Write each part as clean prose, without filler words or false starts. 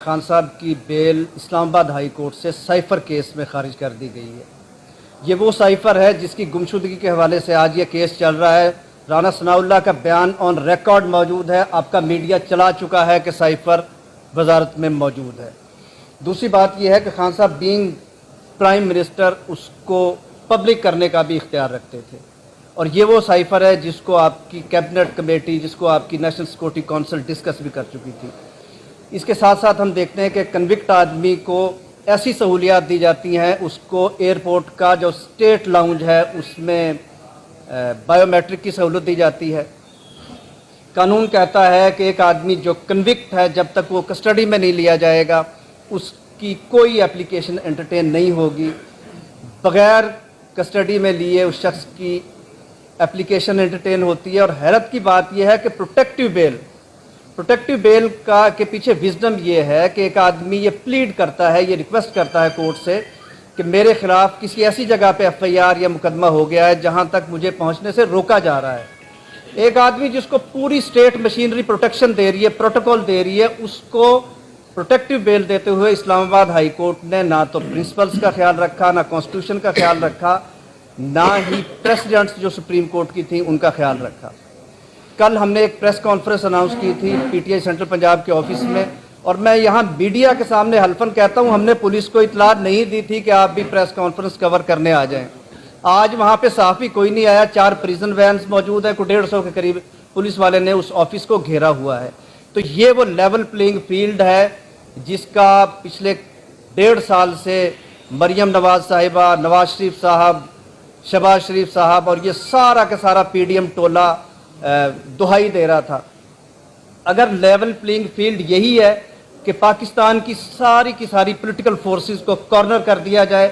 खान साहब की bell Islamabad high court से साइफ़र केस में ख़ारिज कर दी गई है। ये वो साइफ़र है जिसकी गुमशुदगी के हवाले से आज ये केस चल रहा है। राना सनाउल्लाह का बयान ऑन रिकॉर्ड मौजूद है। आपका मीडिया चला चुका है कि साइफ़र वजारत में मौजूद है। दूसरी बात यह है कि खान साहब बीइंग प्राइम मिनिस्टर उसको पब्लिक करने का भी इख्तियार रखते थे, और ये वो साइफ़र है जिसको आपकी कैबिनेट कमेटी, जिसको आपकी नेशनल सिक्योरिटी काउंसिल डिस्कस भी कर चुकी थी। इसके साथ साथ हम देखते हैं कि कन्विक्ट आदमी को ऐसी सहूलियात दी जाती हैं, उसको एयरपोर्ट का जो स्टेट लाउंज है उसमें बायोमेट्रिक की सहूलत दी जाती है। कानून कहता है कि एक आदमी जो कन्विक्ट है जब तक वो कस्टडी में नहीं लिया जाएगा उसकी कोई एप्लीकेशन एंटरटेन नहीं होगी। बग़ैर कस्टडी में लिए उस शख्स की एप्लीकेशन एंटरटेन होती है। और हैरत की बात यह है कि प्रोटेक्टिव बेल का के पीछे विजडम ये है कि एक आदमी ये प्लीड करता है, ये रिक्वेस्ट करता है कोर्ट से कि मेरे खिलाफ किसी ऐसी जगह पे एफआईआर या मुकदमा हो गया है जहां तक मुझे पहुंचने से रोका जा रहा है। एक आदमी जिसको पूरी स्टेट मशीनरी प्रोटेक्शन दे रही है, प्रोटोकॉल दे रही है, उसको प्रोटेक्टिव बेल देते हुए इस्लामाबाद हाई कोर्ट ने ना तो प्रिंसिपल्स का ख्याल रखा, ना कॉन्स्टिट्यूशन का ख्याल रखा, ना ही प्रेसिडेंट्स जो सुप्रीम कोर्ट की थी उनका ख्याल रखा। कल हमने एक प्रेस कॉन्फ्रेंस अनाउंस की थी पीटीआई सेंट्रल पंजाब के ऑफिस में, और मैं यहाँ मीडिया के सामने हल्फन कहता हूँ हमने पुलिस को इतला नहीं दी थी कि आप भी प्रेस कॉन्फ्रेंस कवर करने आ जाएं। आज वहाँ पे सहाफ़ी कोई नहीं आया, 4 प्रिजन वैन्स मौजूद है, को 150 के करीब पुलिस वाले ने उस ऑफिस को घेरा हुआ है। तो ये वो लेवल प्लेइंग फील्ड है जिसका पिछले 1.5 साल से मरियम नवाज साहिबा, नवाज शरीफ साहब, शहबाज शरीफ साहब और ये सारा का सारा पीडीएम टोला दुहाई दे रहा था। अगर लेवल प्लेइंग फील्ड यही है कि पाकिस्तान की सारी पॉलिटिकल फोर्सेस को कॉर्नर कर दिया जाए,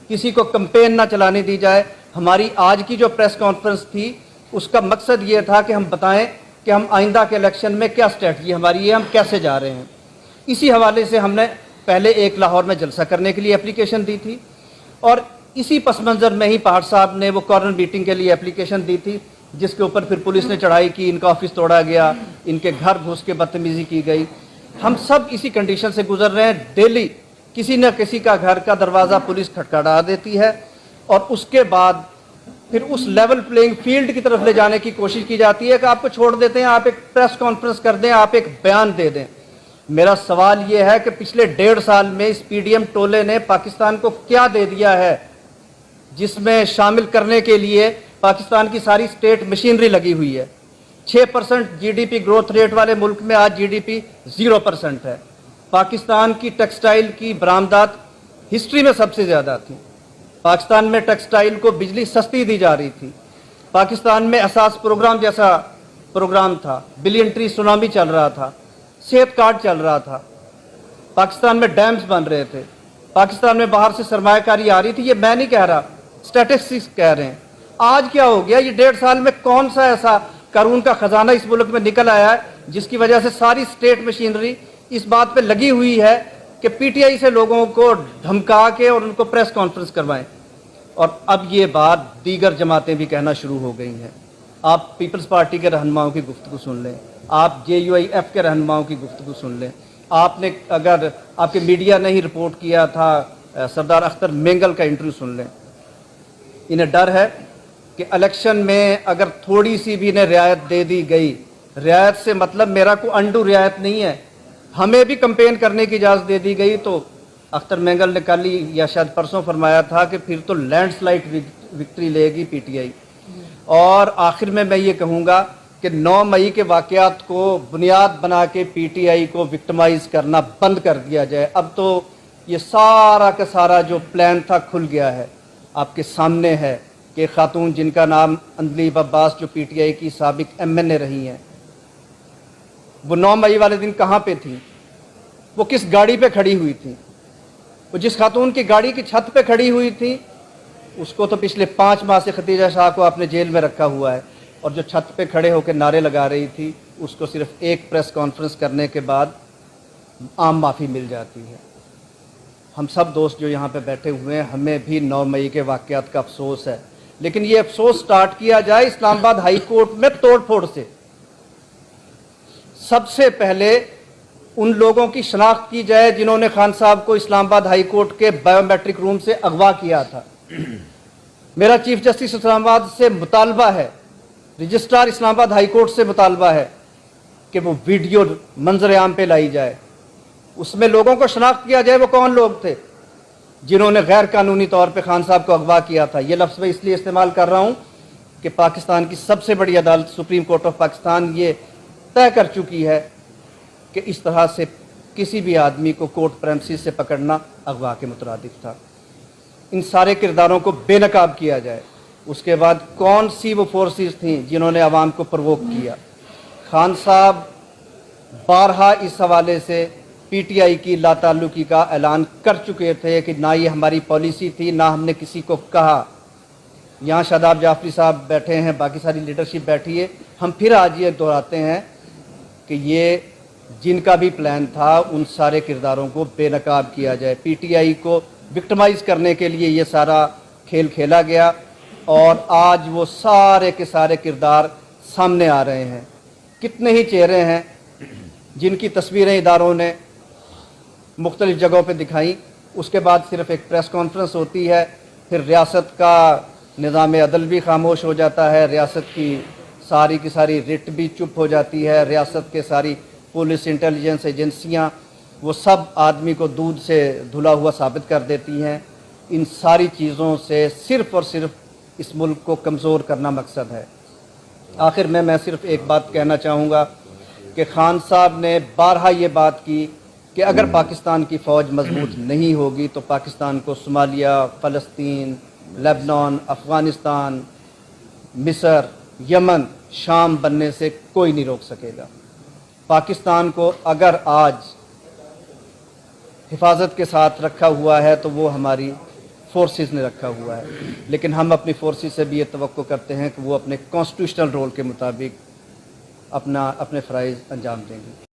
किसी को कैंपेन ना चलाने दी जाए। हमारी आज की जो प्रेस कॉन्फ्रेंस थी उसका मकसद ये था कि हम बताएं कि हम आइंदा के इलेक्शन में क्या स्ट्रेटजी हमारी है, हम कैसे जा रहे हैं। इसी हवाले से हमने पहले एक लाहौर में जलसा करने के लिए एप्लीकेशन दी थी, और इसी पस मंज़र में ही पहाड़ साहब ने वो कॉर्नर मीटिंग के लिए एप्लीकेशन दी थी, जिसके ऊपर फिर पुलिस ने चढ़ाई की, इनका ऑफिस तोड़ा गया, इनके घर घुस के बदतमीज़ी की गई। हम सब इसी कंडीशन से गुजर रहे हैं। डेली किसी न किसी का घर का दरवाज़ा पुलिस खटखटा देती है, और उसके बाद फिर उस लेवल प्लेइंग फील्ड की तरफ ले जाने की कोशिश की जाती है कि आपको छोड़ देते हैं, आप एक प्रेस कॉन्फ्रेंस कर दें, आप एक बयान दे दें। मेरा सवाल ये है कि पिछले 1.5 साल में इस पीडीएम टोले ने पाकिस्तान को क्या दे दिया है, जिसमें शामिल करने के लिए पाकिस्तान की सारी स्टेट मशीनरी लगी हुई है। 6% जीडीपी ग्रोथ रेट वाले मुल्क में आज जीडीपी 0% है। पाकिस्तान की टेक्सटाइल की बरामदात हिस्ट्री में सबसे ज़्यादा थी। पाकिस्तान में टेक्सटाइल को बिजली सस्ती दी जा रही थी। पाकिस्तान में एहसास प्रोग्राम जैसा प्रोग्राम था, बिलियन ट्री सुनामी चल रहा था, सेहत कार्ड चल रहा था, पाकिस्तान में डैम्स बन रहे थे, पाकिस्तान में बाहर से सरमायाकारी आ रही थी। ये मैं नहीं कह रहा, स्टैटिस्टिक्स कह रहे हैं। आज क्या हो गया, ये 1.5 साल में कौन सा ऐसा कानून का खजाना इस मुल्क में निकल आया है जिसकी वजह से सारी स्टेट मशीनरी इस बात पे लगी हुई है कि पीटीआई से लोगों को धमका के और उनको प्रेस कॉन्फ्रेंस करवाएं। और अब ये बात दीगर जमातें भी कहना शुरू हो गई हैं। आप पीपल्स पार्टी के रहनुमाओं की गुफ्तगू सुन लें, आप JUIF के रहनुमाओं की गुफ्तगू सुन लें। आपने अगर आपके मीडिया ने ही रिपोर्ट किया था सरदार अख्तर मेंगल का इंटरव्यू सुन लें। इन्हें डर है कि इलेक्शन में अगर थोड़ी सी भी इन्हें रियायत दे दी गई, रियायत से मतलब मेरा को अंडू रियायत नहीं है, हमें भी कैंपेन करने की इजाज़त दे दी गई, तो अख्तर मेंगल ने कल ही या शायद परसों फरमाया था कि फिर तो लैंडस्लाइड विक्ट्री लेगी पीटीआई। और आखिर में मैं ये कहूँगा कि 9 मई के वाक़यात को बुनियाद बना के पीटीआई को विक्टिमाइज़ करना बंद कर दिया जाए। अब तो ये सारा का सारा जो प्लान था खुल गया है, आपके सामने है कि खातून जिनका नाम अंदलीब अब्बास जो पीटीआई की साबिक MNA रही हैं, वो 9 मई वाले दिन कहाँ पे थी, वो किस गाड़ी पे खड़ी हुई थी। वो जिस खातून की गाड़ी की छत पे खड़ी हुई थी उसको तो पिछले 5 माह से खतीजा शाह को आपने जेल में रखा हुआ है, और जो छत पे खड़े होकर नारे लगा रही थी उसको सिर्फ एक प्रेस कॉन्फ्रेंस करने के बाद आम माफ़ी मिल जाती है। हम सब दोस्त जो यहाँ पे बैठे हुए हैं, हमें भी 9 मई के वाक़यात का अफसोस है, लेकिन ये अफसोस स्टार्ट किया जाए इस्लामाबाद हाई कोर्ट में तोड़ फोड़ से। सबसे पहले उन लोगों की शनाख्त की जाए जिन्होंने खान साहब को इस्लामाबाद हाई कोर्ट के बायोमेट्रिक रूम से अगवा किया था। मेरा चीफ जस्टिस इस्लामाबाद से मुतालबा है, रजिस्ट्रार इस्लामाबाद हाई कोर्ट से मुतालबा है कि वो वीडियो मंजर आम पे लाई जाए, उसमें लोगों को शनाख्त किया जाए वो कौन लोग थे जिन्होंने गैर कानूनी तौर पे खान साहब को अगवा किया था। ये लफ्ज़ मैं इसलिए इस्तेमाल कर रहा हूँ कि पाकिस्तान की सबसे बड़ी अदालत सुप्रीम कोर्ट ऑफ पाकिस्तान ये तय कर चुकी है कि इस तरह से किसी भी आदमी को कोर्ट प्रेमिसेस से पकड़ना अगवा के मुतरादिफ था। इन सारे किरदारों को बेनकाब किया जाए। उसके बाद कौन सी वो फोर्सेस थीं जिन्होंने आवाम को प्रवोक किया। खान साहब बारहा इस हवाले से पीटीआई की लाताल्लुकी का ऐलान कर चुके थे कि ना ये हमारी पॉलिसी थी, ना हमने किसी को कहा। यहाँ शादाब जाफरी साहब बैठे हैं, बाकी सारी लीडरशिप बैठी है। हम फिर आज ये दोहराते हैं कि ये जिनका भी प्लान था उन सारे किरदारों को बेनकाब किया जाए। पीटीआई को विक्टिमाइज़ करने के लिए ये सारा खेल खेला गया और आज वो सारे के सारे किरदार सामने आ रहे हैं। कितने ही चेहरे हैं जिनकी तस्वीरें इदारों ने मुख्तलिफ जगहों पे दिखाई, उसके बाद सिर्फ एक प्रेस कॉन्फ्रेंस होती है, फिर रियासत का निज़ाम अदल भी खामोश हो जाता है, रियासत की सारी रिट भी चुप हो जाती है, रियासत के सारी पुलिस इंटेलिजेंस एजेंसियां वो सब आदमी को दूध से धुला हुआ साबित कर देती हैं। इन सारी चीज़ों से सिर्फ़ और सिर्फ इस मुल्क को कमज़ोर करना मकसद है। आखिर में मैं सिर्फ एक बात कहना चाहूँगा कि खान साहब ने बारहा ये बात की कि अगर पाकिस्तान की फ़ौज मजबूत नहीं होगी तो पाकिस्तान को सोमालिया, फ़लस्तीन, लेबनान, अफ़गानिस्तान, मिस्र, यमन, शाम बनने से कोई नहीं रोक सकेगा। पाकिस्तान को अगर आज हिफाजत के साथ रखा हुआ है तो वो हमारी फोर्सेस ने रखा हुआ है, लेकिन हम अपनी फोर्सेस से भी ये तवक्को करते हैं कि वो अपने कॉन्स्टिट्यूशनल रोल के मुताबिक अपने फ़राइज़ अंजाम देंगे।